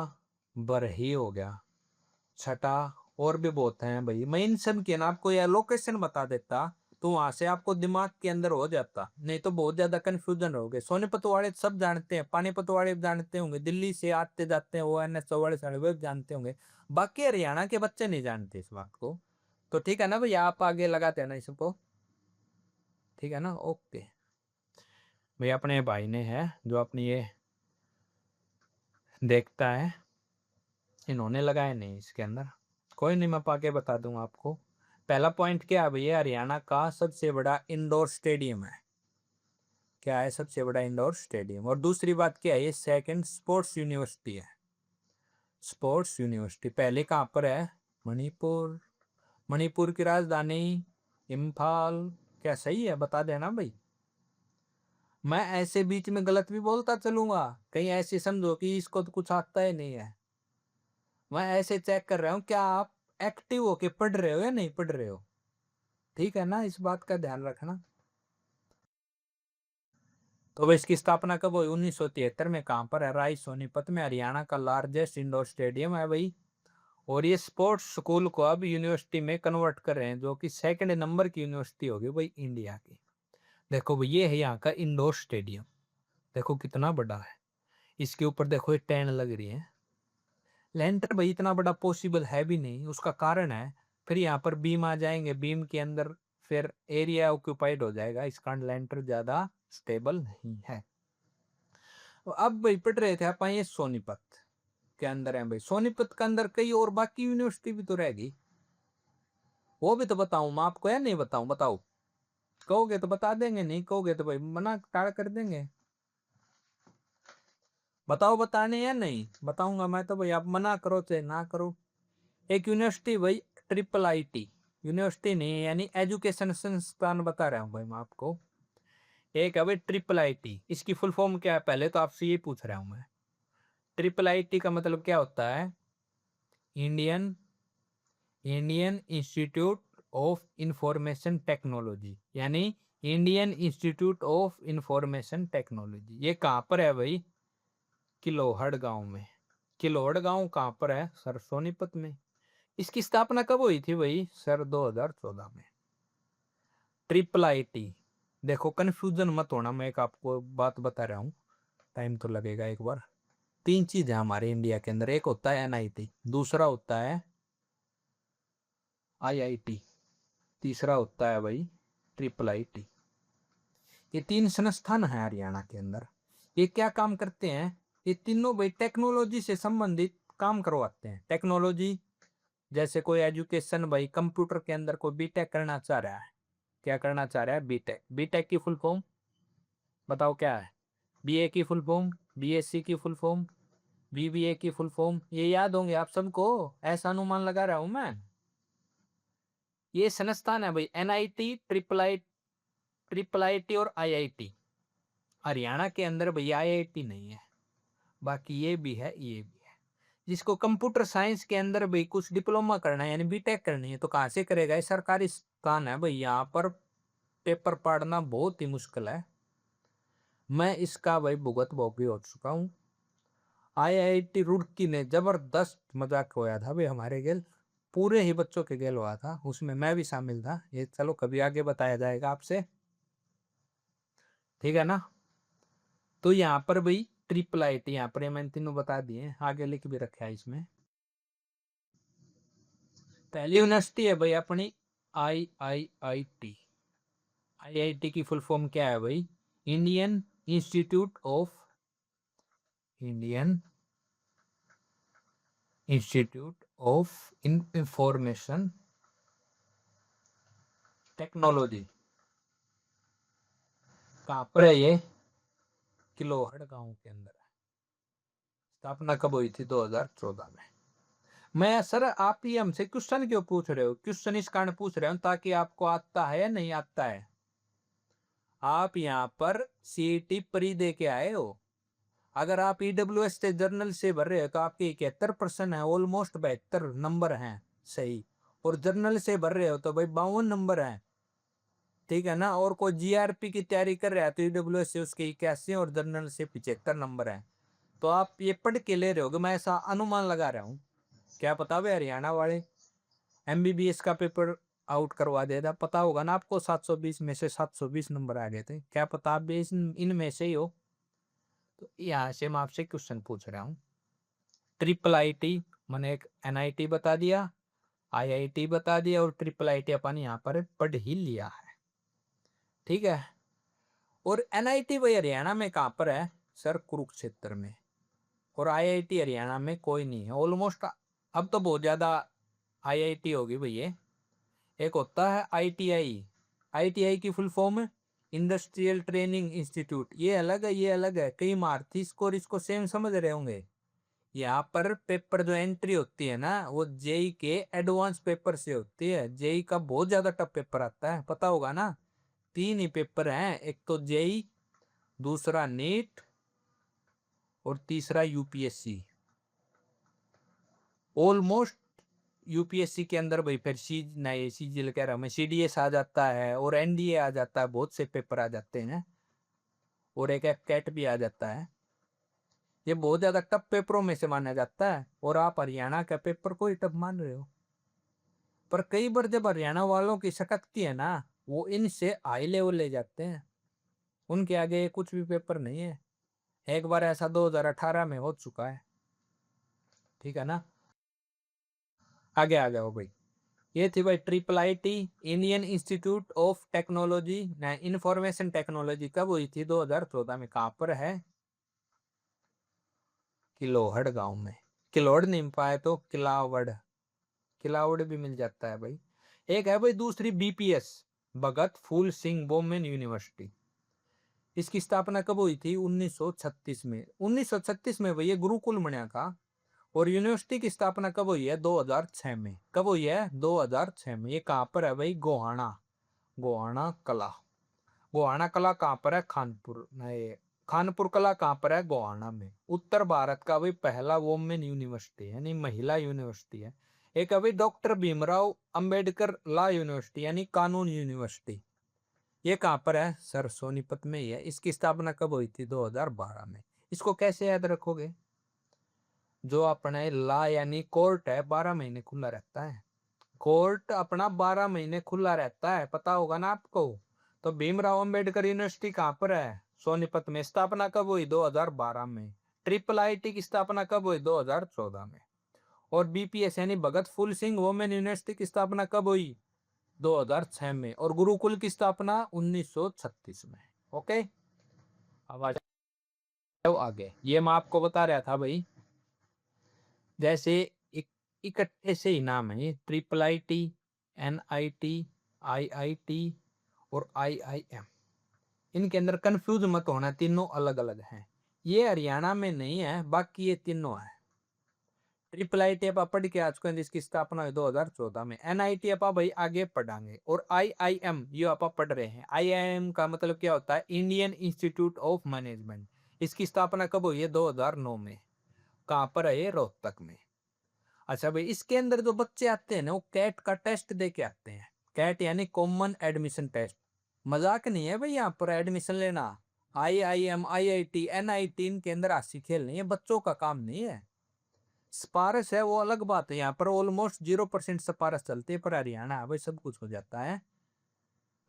बरही हो गया, छठा और भी बहुत हैं भाई। मैं इन सब के ना आपको यह लोकेशन बता देता तो वहां से आपको दिमाग के अंदर हो जाता, नहीं तो बहुत ज्यादा कंफ्यूजन हो गए। सोनीपत वाले सब जानते हैं, पानीपत वाले भी जानते होंगे, दिल्ली से आते जाते हैं वो NH वाले सारे वे भी जानते होंगे। बाकी हरियाणा के बच्चे नहीं जानते इस बात को। तो ठीक है ना भाई, आप आगे लगाते हैं ना इसको। ठीक है ना? ओके भाई, अपने भाई ने है जो अपनी ये देखता है, इन्होंने लगाए नहीं इसके अंदर। कोई नहीं, मैं पाके बता दूंगा आपको। पहला पॉइंट क्या है भैया? हरियाणा का सबसे बड़ा इंडोर स्टेडियम है। क्या है? सबसे बड़ा इंडोर स्टेडियम। और दूसरी बात क्या है? ये सेकंड स्पोर्ट्स यूनिवर्सिटी है। स्पोर्ट्स यूनिवर्सिटी पहले कहाँ पर है? मणिपुर। मणिपुर की राजधानी इम्फाल। क्या सही है? बता देना भाई। मैं ऐसे बीच में गलत भी बोलता चलूंगा, कहीं ऐसे समझो कि इसको तो कुछ आता ही नहीं है। मैं ऐसे चेक कर रहा हूँ क्या आप एक्टिव होके पढ़ रहे हो या नहीं पढ़ रहे हो। ठीक है ना? इस बात का ध्यान रखना। तो भाई इसकी स्थापना कब हुई? 1973 में। कहां पर है? राय सोनीपत में। हरियाणा का लार्जेस्ट इंडोर स्टेडियम है भाई। और ये स्पोर्ट्स स्कूल को अब यूनिवर्सिटी में कन्वर्ट कर रहे हैं, जो कि सेकंड नंबर की यूनिवर्सिटी होगी भाई इंडिया की। देखो भाई ये है यहाँ का इंडोर स्टेडियम, देखो कितना बड़ा है। इसके ऊपर देखो ये टेन लग रही है। लेंटर भाई इतना बड़ा पॉसिबल है भी नहीं, उसका कारण है फिर यहाँ पर बीम आ जाएंगे, बीम के अंदर फिर एरिया ऑक्यूपाइड हो जाएगा, इस कारण लेंटर ज्यादा स्टेबल नहीं है। तो अब भाई पढ़ रहे थे आप ये सोनीपत के अंदर है भाई। सोनीपत के अंदर कई और बाकी यूनिवर्सिटी भी तो रहेगी, वो भी तो बताऊं मैं आपको या नहीं बताऊं? बताओ। कहोगे तो बता देंगे, नहीं कहोगे तो भाई मना टाड़ कर देंगे। बताओ बताने या नहीं? बताऊंगा मैं तो भाई, आप मना करो चाहे ना करो। एक यूनिवर्सिटी भाई IIIT यूनिवर्सिटी नहीं यानी एजुकेशन संस्थान बता रहा हूँ भाई मैं आपको। एक है भाई IIIT, इसकी फुल फॉर्म क्या है पहले तो आपसे ये पूछ रहा हूँ मैं। ट्रिपल आईटी का मतलब क्या होता है? Indian Indian institute of information technology, यानी Indian institute of information technology. ये कहाँ पर है भाई? किलोहड़ गांव में। किलोहड़ गांव कहाँ पर है सर? सोनीपत में। इसकी स्थापना कब हुई थी भाई सर? 2014 में। ट्रिपल आईटी, देखो कंफ्यूजन मत होना, मैं एक आपको बात बता रहा हूँ, टाइम तो लगेगा एक बार। 3 चीज है हमारे इंडिया के अंदर, एक होता है एनआईटी, दूसरा होता है आईआईटी, तीसरा होता है भाई ट्रिपल आईटी। ये 3 संस्थान है हरियाणा के अंदर। ये क्या काम करते हैं? ये तीनों भाई टेक्नोलॉजी से संबंधित काम करवाते हैं। टेक्नोलॉजी जैसे कोई एजुकेशन, भाई कंप्यूटर के अंदर कोई बीटेक करना चाह रहा है, क्या करना चाह रहा है? बीटेक। बीटेक की फुल फॉर्म बताओ क्या है? बीए की फुल फॉर्म, बीएससी की फुल फॉर्म, बीबीए की फुल फॉर्म, ये याद होंगे आप सबको, ऐसा अनुमान लगा रहा हूं मैं। ये संस्थान है भाई एनआईटी, ट्रिपल आईटी और आईआईटी। हरियाणा के अंदर भैया आईआईटी नहीं है, बाकी ये भी है, ये भी है। जिसको कंप्यूटर साइंस के अंदर भाई कुछ डिप्लोमा करना है यानी बीटेक करनी है, तो कहाँ से करेगा? ये सरकारी स्थान है भाई, यहाँ पर पेपर पढ़ना बहुत ही मुश्किल है। मैं इसका भाई भुगत भोगी हो चुका हूँ। आईआईटी रुड़की ने जबरदस्त मजाक होया था भाई हमारे गेल, पूरे ही बच्चों के गेल हुआ था, उसमें मैं भी शामिल था। ये चलो कभी आगे बताया जाएगा आपसे, ठीक है ना? तो यहाँ पर भाई ट्रिपल आईटी, यहाँ पर मैंने तीनों बता दिए, आगे लिख भी रखा है इसमें। पहली यूनिवर्सिटी है भाई अपनी आईआईटी। आईआईटी की फुल फॉर्म क्या है भाई? Indian institute of Indian institute of information technology. कहाँ पर है ये? किलोहड़ गांव के अंदर है। स्थापना कब हुई थी? 2014 में। मैं सर, आप ये हमसे क्वेश्चन क्यों पूछ रहे हो? क्वेश्चन इस कारण पूछ रहे हो ताकि आपको आता है या नहीं आता है। आप यहाँ पर सीईटी प्री दे के आए हो। अगर आप ईडब्ल्यूएस से जर्नल से भर रहे हो तो आपके 71% है, ऑलमोस्ट 72 नंबर हैं सही। और जर्नल से भर रहे हो तो भाई 52 नंबर है, ठीक है ना? और कोई जीआरपी की तैयारी कर रहा है तो ईडब्ल्यूएस से उसके 81 और जर्नल से 75 नंबर है। तो आप ये पढ़ के ले रहे हो, मैं ऐसा अनुमान लगा रहा हूँ। क्या पता भाई हरियाणा वाले एमबीबीएस का पेपर आउट करवा देता, पता होगा ना आपको। 720 में से 720 नंबर आ गए थे, क्या पता आप भी इनमें से ही हो। तो यहाँ से मैं आपसे क्वेश्चन पूछ रहा हूँ। ट्रिपल आईटी मैंने एक एनआईटी बता दिया, आईआईटी बता दिया, और ट्रिपल आईटी अपन यहाँ पर पढ़ ही लिया है, ठीक है? और एनआईटी भाई हरियाणा में कहाँ पर है सर? कुरुक्षेत्र में। और आईआईटी हरियाणा में कोई नहीं है ऑलमोस्ट। अब तो बहुत ज्यादा आईआईटी होगी भैया। एक होता है आईटीआई। आईटीआई की full form industrial training institute. ये अलग है, ये अलग है, कई मारुति इसको और इसको सेम समझ रहे होंगे। यहाँ पर पेपर जो एंट्री होती है ना, वो जेई के एडवांस पेपर से होती है। जेई का बहुत ज्यादा टफ पेपर आता है, पता होगा ना। 3 ही पेपर हैं, एक तो जेई, दूसरा नीट, और तीसरा यूपीएससी। ऑलमोस्ट यूपीएससी के अंदर भाई फिर सी नहीं, सीजीएल कह रहा मैं, सीडीएस आ जाता है और एनडीए आ जाता है, बहुत से पेपर आ जाते हैं, और एक कैट भी आ जाता है। ये बहुत ज्यादा टफ पेपरों में से माना जाता है, और आप हरियाणा का पेपर को ही टफ मान रहे हो। पर कई बार जब हरियाणा वालों की सकती है ना, वो इनसे हाई लेवल ले जाते हैं, उनके आगे ये कुछ भी पेपर नहीं है। एक बार ऐसा 2018 में हो चुका है, ठीक है ना? आगे आ जाओ भाई। ये थी भाई triple IT, Indian institute of technology information technology. कब हुई थी? 2014 में। कहां पर है? किलोहड़ गांव में। किलोहड़ नहीं पाए तो किलावड़, किलावड़ भी मिल जाता है भाई। एक है भाई दूसरी बीपीएस, भगत फूल सिंह वोमेन यूनिवर्सिटी। इसकी स्थापना कब हुई थी? 1936 में। 1936 में भैया गुरुकुल बना था। और यूनिवर्सिटी की स्थापना कब हुई है? 2006 में। कब हुई है? 2006 में। ये कहां पर है भाई? गोहाना, गोहाना कला। गोहाना कला कहां पर है? खानपुर नहीं, खानपुर कला कहाँ पर है? गोहाना में। उत्तर भारत का भाई पहला वोमेन यूनिवर्सिटी यानी महिला यूनिवर्सिटी है। एक अभी doctor Bhimrao Ambedkar law university यानी कानून यूनिवर्सिटी, ये कहाँ पर है? सर सोनीपत में ही है। इसकी स्थापना कब हुई थी? 2012 में। इसको कैसे याद रखोगे? जो अपने लॉ यानी कोर्ट है 12 महीने खुला रहता है। कोर्ट अपना 12 महीने खुला रहता है, पता होगा ना आपको। तो भीमराव अंबेडकर यूनिवर्सिटी कहाँ पर है? सोनीपत में। स्थापना कब हुई? 2012 में। ट्रिपल आईटी की स्थापना कब हुई? 2014 में। और बीपीएस यानी भगत फूल सिंह वुमेन यूनिवर्सिटी की स्थापना कब हुई? 2006 में। और गुरुकुल की स्थापना 1936 में। ओके, अब आ जाओ आगे। ये मैं आपको बता रहा था भाई, जैसे इकट्ठे से ही नाम है ये, ट्रिपल आईटी, एनआईटी, आईआईटी और आईआईएम। इनके अंदर कंफ्यूज मत होना, तीनों अलग अलग हैं। ये हरियाणा में नहीं है, बाकी ये तीनों है। ट्रिपल आईटी आप पढ़ के आ चुके हैं, जिसकी स्थापना हुई 2014 में। एनआईटी आप भाई आगे पढ़ांगे। और आईआईएम ये आप पढ़ रहे हैं। आईआईएम का मतलब क्या होता है? Indian institute of management. इसकी स्थापना कब हुई है? 2009 में। कहाँ पर है ये? रोहतक में। अच्छा भाई, इसके अंदर जो बच्चे आते हैं ना, वो कैट का टेस्ट दे के आते हैं। कैट यानी कॉमन एडमिशन टेस्ट। मजाक नहीं है भाई यहाँ पर एडमिशन लेना। आईआईएम, आईआईटी, एनआईटी, इनके अंदर हास्य खेल नहीं है, बच्चों का काम नहीं है। स्पारस है वो अलग बात है, यहाँ पर ऑलमोस्ट 0% स्पारस चलते हैं। पर हरियाणा भाई सब कुछ हो जाता है।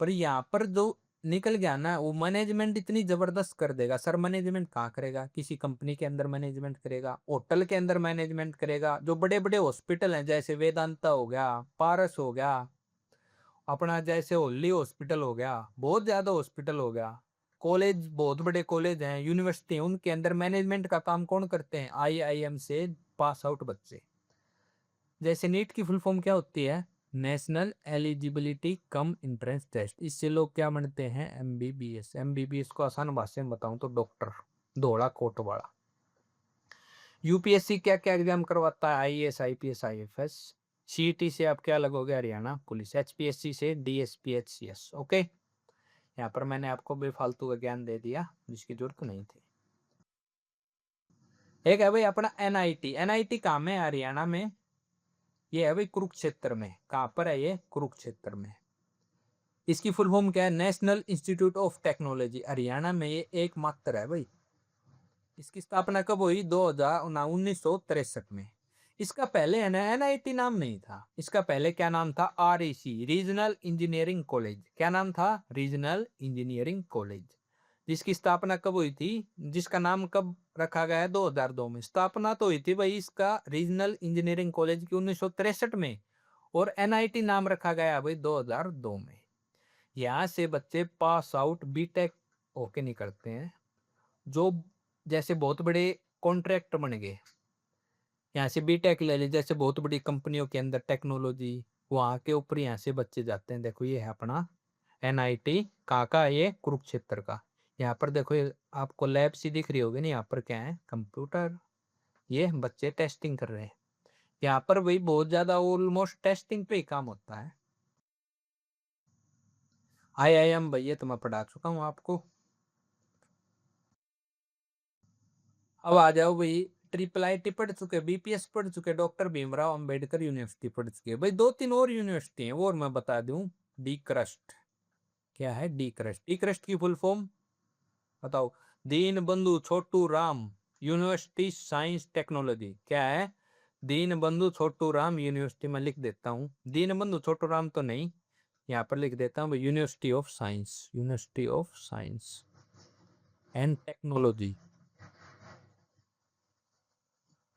पर यहाँ पर जो निकल गया ना, वो मैनेजमेंट इतनी जबरदस्त कर देगा। सर मैनेजमेंट कहाँ करेगा? किसी कंपनी के अंदर मैनेजमेंट करेगा, होटल के अंदर मैनेजमेंट करेगा। जो बड़े बड़े हॉस्पिटल हैं, जैसे वेदांता हो गया, पारस हो गया, अपना जैसे होली हॉस्पिटल हो गया, बहुत ज्यादा हॉस्पिटल हो गया, कॉलेज, बहुत बड़े कॉलेज हैं, यूनिवर्सिटी हैं, उनके अंदर मैनेजमेंट का काम कौन करते हैं? आईआईएम से पास आउट बच्चे। जैसे नीट की फुल फॉर्म क्या होती है? National eligibility cum entrance test. इससे लोग क्या बनते हैं? एमबीबीएस। एमबीबीएस को आसान भाषा में बताऊं तो डॉक्टर, धोला कोट वाला। यूपीएससी क्या क्या एग्जाम करवाता है? IAS, IPS, IFS. सीईटी से आप क्या लगोगे? हरियाणा पुलिस। एचपीएससी से डीएसपी, एचसीएस। ओके, यहाँ पर मैंने आपको बेफालतू का ज्ञान दे दिया जिसकी जरूरत नहीं थी। एक है भाई अपना एनआईटी। एनआईटी कहाँ में? हरियाणा में। ये है भाई कुरुक्षेत्र में। कहाँ पर है ये? कुरुक्षेत्र में। इसकी फुल फॉर्म क्या है? National institute of technology. Haryana में ये एकमात्र है भाई। इसकी स्थापना कब हुई? 1963 में। इसका पहले है ना एनआईटी नाम नहीं था। इसका पहले क्या नाम था? REC, regional engineering college. क्या नाम था? Regional engineering college. जिसकी स्थापना कब हुई थी? जिसका नाम कब रखा गया है? 2002 में। स्थापना तो हुई थी भाई इसका रीजनल इंजीनियरिंग कॉलेज की 1963 में। और एनआईटी नाम रखा गया भाई 2002 में। यहाँ से बच्चे पास आउट बीटेक होके निकलते हैं। जो जैसे बहुत बड़े कॉन्ट्रैक्ट बन गए, यहाँ से बीटेक ले ली, जैसे बहुत बड़ी कंपनियों के अंदर टेक्नोलॉजी, वहाँ के ऊपर यहाँ से बच्चे जाते हैं। देखो ये है अपना एनआईटी। कहाँ का? ये कुरुक्षेत्र का। यहाँ पर देखो ये आपको लैब सी दिख रही होगी ना, यहाँ पर क्या है? कंप्यूटर। ये बच्चे टेस्टिंग कर रहे हैं। यहाँ पर भाई बहुत ज्यादा ऑलमोस्ट टेस्टिंग पे ही काम होता है। आईआईएम भाई ये तो मैं पढ़ा चुका हूँ आपको। अब आ जाओ भाई, ट्रिपल आईटी पढ़ चुके, बीपीएस पढ़ चुके, डॉक्टर भीमराव अंबेडकर यूनिवर्सिटी पढ़ चुके भाई। दो तीन और यूनिवर्सिटी हैं, वो और मैं बता दूं। D crust. क्या है डी क्रस्ट? डी क्रस्ट की फुल फॉर्म बताओ। दीन Bandhu Chhotu Ram university science technology. क्या है? दीन बंधु छोटू राम यूनिवर्सिटी। में लिख देता हूँ, दीन बंधु छोटू राम तो नहीं, यहाँ पर लिख देता हूँ university of science, university of science and technology.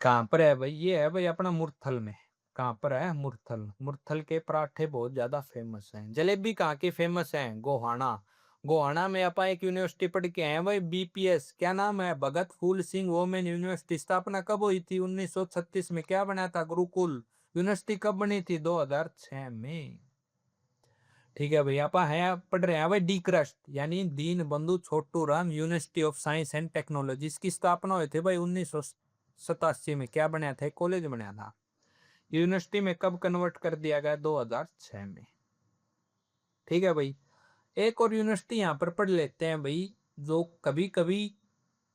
कहाँ पर है भाई? ये है भाई अपना मुरथल में। कहाँ पर है? मुरथल। मुरथल के पराठे बहुत ज्यादा फेमस हैं। जलेबी कहाँ की फेमस है? गोहाना। गोहाना में अपा एक यूनिवर्सिटी पढ़ के आए भाई, बीपीएस। क्या नाम है? भगत फूल सिंह वोमेन यूनिवर्सिटी। स्थापना कब हुई थी? 1936 में। क्या बना था? गुरुकुल। यूनिवर्सिटी कब बनी थी? 2006 में। ठीक है भाई, अपा है पढ़ रहे हैं भाई डी क्रस्ट यानी Deen Bandhu Chhotu Ram university of science and technology. इसकी स्थापना हुई थी भाई 1987 में। क्या बनाया था? कॉलेज बनाया था। यूनिवर्सिटी में कब कन्वर्ट कर दिया गया? 2006 में। ठीक है भाई, एक और यूनिवर्सिटी यहाँ पर पढ़ लेते हैं भाई, जो कभी कभी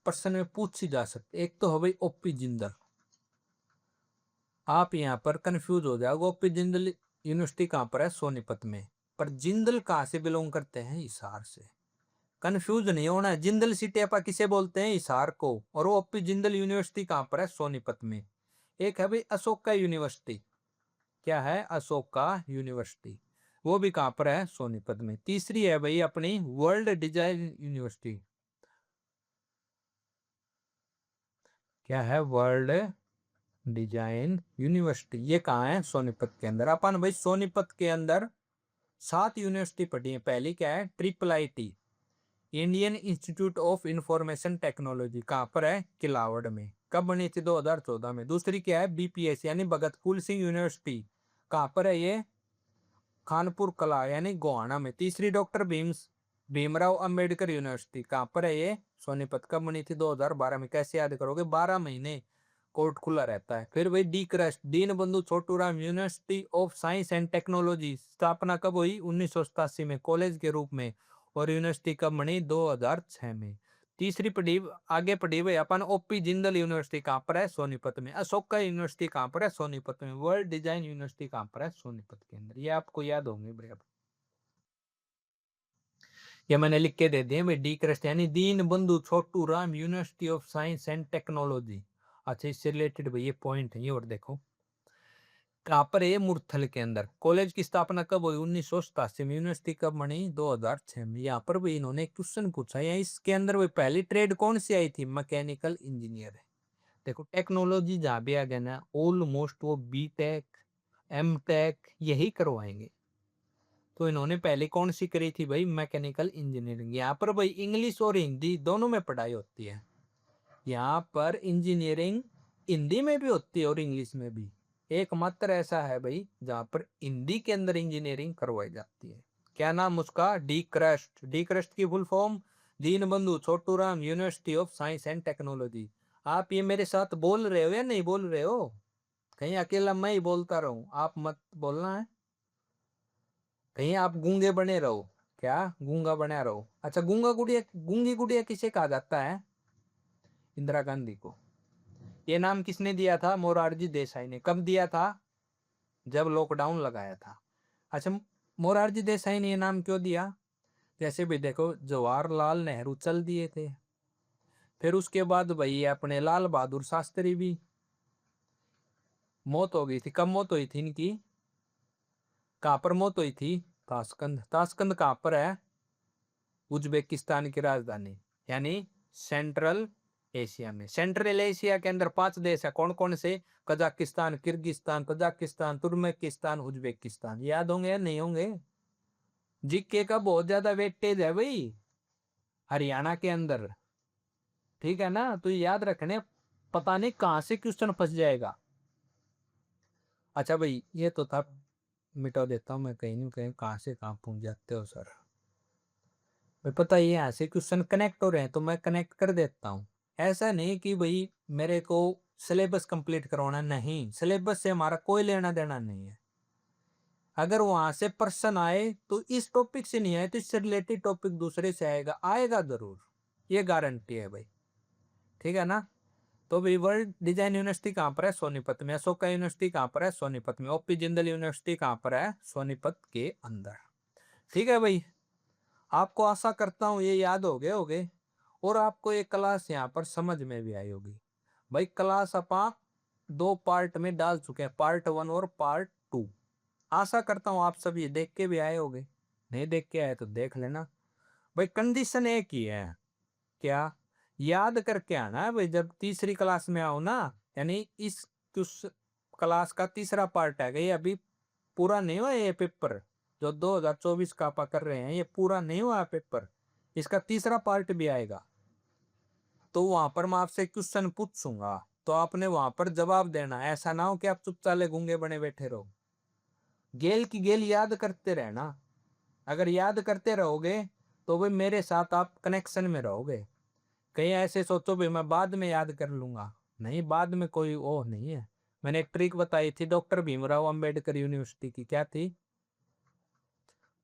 प्रश्न में पूछी जा सकती। एक तो हो भाई ओपी जिंदल, आप यहाँ पर कंफ्यूज हो जाओगे। ओपी जिंदल यूनिवर्सिटी कहाँ पर है? सोनीपत में। पर जिंदल कहाँ से बिलोंग करते हैं? हिसार से। कंफ्यूज नहीं होना है, जिंदल सिटी आप किसे बोलते हैं? हिसार को। और वो ओपी जिंदल यूनिवर्सिटी कहाँ पर है? सोनीपत में। एक है भाई अशोका यूनिवर्सिटी। क्या है? अशोका यूनिवर्सिटी, वो भी कहाँ पर है? सोनीपत में। तीसरी है भाई अपनी वर्ल्ड डिजाइन यूनिवर्सिटी। क्या है? वर्ल्ड डिजाइन यूनिवर्सिटी, ये कहाँ है? सोनीपत के अंदर। अपन भाई सोनीपत के अंदर 7 यूनिवर्सिटी पढ़ी है। पहली क्या है? Triple IT, Indian institute of information technology, कहाँ पर है? किलावड़ में। कब बनी थी? 2014 में। दूसरी क्या है? बीपीएस यानी भगत फूल सिंह यूनिवर्सिटी, कहाँ पर है ये? खानपुर कला यानी गोहाना में। तीसरी डॉक्टर भीमराव अंबेडकर यूनिवर्सिटी, कहाँ पर है ये? सोनीपत। कब बनी थी? 2012 में। कैसे याद करोगे? 12 महीने कोर्ट खुला रहता है। फिर वही डी क्रस्ट, दीन बंधु Chhoturam university of science and technology, स्थापना कब हुई? 1987 में, कॉलेज के रूप में। और यूनिवर्सिटी कब बनी? 2006 में। तीसरी पढ़ी, आगे पढ़ी हुई अपन ओपी जिंदल यूनिवर्सिटी, कहाँ पर है? सोनीपत में। अशोका यूनिवर्सिटी कहाँ पर है? सोनीपत में। वर्ल्ड डिजाइन यूनिवर्सिटी कहाँ पर है? सोनीपत के अंदर। ये आपको याद होंगे भाई। ये मैंने लिख के दे दिए भाई। डी क्रस्ट यानी Deen Bandhu Chhotu Ram university of science and technology. अच्छा, इससे रिलेटेड भाई ये पॉइंट है, ये और देखो। कहाँ पर है? मुरथल के अंदर। कॉलेज की स्थापना कब हुई? 1987 में। यूनिवर्सिटी कब बनी? 2006 में। यहाँ पर भी इन्होंने क्वेश्चन पूछा है इसके अंदर, वही पहली ट्रेड कौन सी आई थी? मैकेनिकल इंजीनियर है। देखो टेक्नोलॉजी जहाँ भी आ गया ना, ऑलमोस्ट वो बी टेक एम टेक यही करवाएंगे। तो इन्होंने पहले कौन सी करी थी भाई? Mechanical engineering. यहाँ पर भाई इंग्लिश और हिंदी दोनों में पढ़ाई होती है। यहाँ पर इंजीनियरिंग हिंदी में भी होती है और इंग्लिश में भी। एकमात्र ऐसा है भाई जहाँ पर हिंदी के अंदर इंजीनियरिंग करवाई जाती है। क्या नाम उसका? D crust. डी क्रस्ट की फुल फॉर्म दीन बंधु Chhoturam university of science and technology. आप ये मेरे साथ बोल रहे हो या नहीं बोल रहे हो? कहीं अकेला मैं ही बोलता रहूं? आप मत बोलना है, कहीं आप गूंगे बने रहो। क्या? गूंगा बने रहो। अच्छा, गूंगा गुड़िया, गूंगी गुड़िया किसे कहा जाता है? इंदिरा गांधी को। ये नाम किसने दिया था? मोरारजी देसाई ने। कब दिया था? जब लॉकडाउन लगाया था। अच्छा, मोरारजी देसाई ने ये नाम क्यों दिया? जैसे भी देखो, जवाहरलाल नेहरू चल दिए थे, फिर उसके बाद भाई अपने लाल बहादुर शास्त्री भी मौत हो गई थी। कब मौत हुई थी इनकी? कहाँ पर मौत हुई थी? ताशकंद। ताशकंद कहाँ पर है? उज्बेकिस्तान की राजधानी, यानी सेंट्रल एशिया में। सेंट्रल एशिया के अंदर 5 देश है। कौन कौन से? Kazakhstan, Kyrgyzstan, Tajikistan, Turkmenistan, Uzbekistan. याद होंगे या नहीं होंगे? जीके का बहुत ज्यादा वेटेज है भाई हरियाणा के अंदर। ठीक है ना? तो याद रखने, पता नहीं कहां से क्वेश्चन फंस जाएगा। अच्छा भाई, ये तो था, मिटा देता हूँ मैं। कहीं नहीं कहीं कहां से कहां पहुंच जाते हो सर। भाई पता ही है, यहाँ से क्वेश्चन कनेक्ट हो रहे हैं तो मैं कनेक्ट कर देता हूँ। ऐसा नहीं कि भाई मेरे को सिलेबस कंप्लीट करवाना, नहीं, सिलेबस से हमारा कोई लेना देना नहीं है। अगर वहां से प्रश्न आए तो इस टॉपिक से नहीं आए तो इससे रिलेटेड टॉपिक दूसरे से आएगा, आएगा जरूर, ये गारंटी है भाई। ठीक है ना? तो भाई वर्ल्ड डिजाइन यूनिवर्सिटी कहाँ पर है? सोनीपत में। अशोका यूनिवर्सिटी कहाँ पर है? सोनीपत में। ओपी जिंदल यूनिवर्सिटी कहाँ पर है? सोनीपत के अंदर। ठीक है भाई, आपको आशा करता हूँ ये याद हो गए और आपको ये क्लास यहाँ पर समझ में भी आई होगी। भाई क्लास अपन 2 पार्ट में डाल चुके हैं, पार्ट 1 और पार्ट 2। आशा करता हूँ आप सब ये देख के भी आए होगे। नहीं देख के आए तो देख लेना। भाई कंडीशन एक ही है। क्या? याद करके आना है भाई। जब तीसरी क्लास में आओ ना, यानी इस क्लास का तीसरा पार्ट है, ये अभी पूरा नहीं हुआ ये पेपर। जो 2024 का आप कर रहे हैं ये पूरा नहीं हुआ पेपर, इसका तीसरा पार्ट भी आएगा। तो वहां पर मैं आपसे क्वेश्चन पूछूंगा, तो आपने वहां पर जवाब देना। ऐसा ना हो कि आप चुपचाले गूंगे बने बैठे रहो। गेल की गेल याद करते रहना। अगर याद करते रहोगे तो भाई मेरे साथ आप कनेक्शन में रहोगे। कहीं ऐसे सोचो भी मैं बाद में याद कर लूंगा, नहीं, बाद में कोई ओह नहीं है। मैंने एक ट्रिक बताई थी डॉक्टर भीमराव अंबेडकर यूनिवर्सिटी की, क्या थी?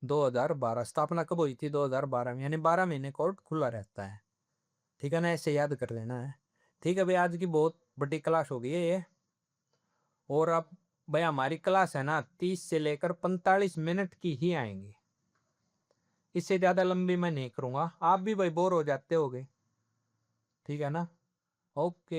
2012। स्थापना कब हुई थी? 2012 में, यानी 12 महीने कोर्ट खुला रहता है। ठीक है ना, ऐसे याद कर लेना है। ठीक है भाई, आज की बहुत बड़ी क्लास हो गई है ये। और अब भाई हमारी क्लास है ना 30 से लेकर 45 मिनट की ही आएंगी, इससे ज्यादा लंबी मैं नहीं करूंगा, आप भी भाई बोर हो जाते होगे। ठीक है ना। ओके।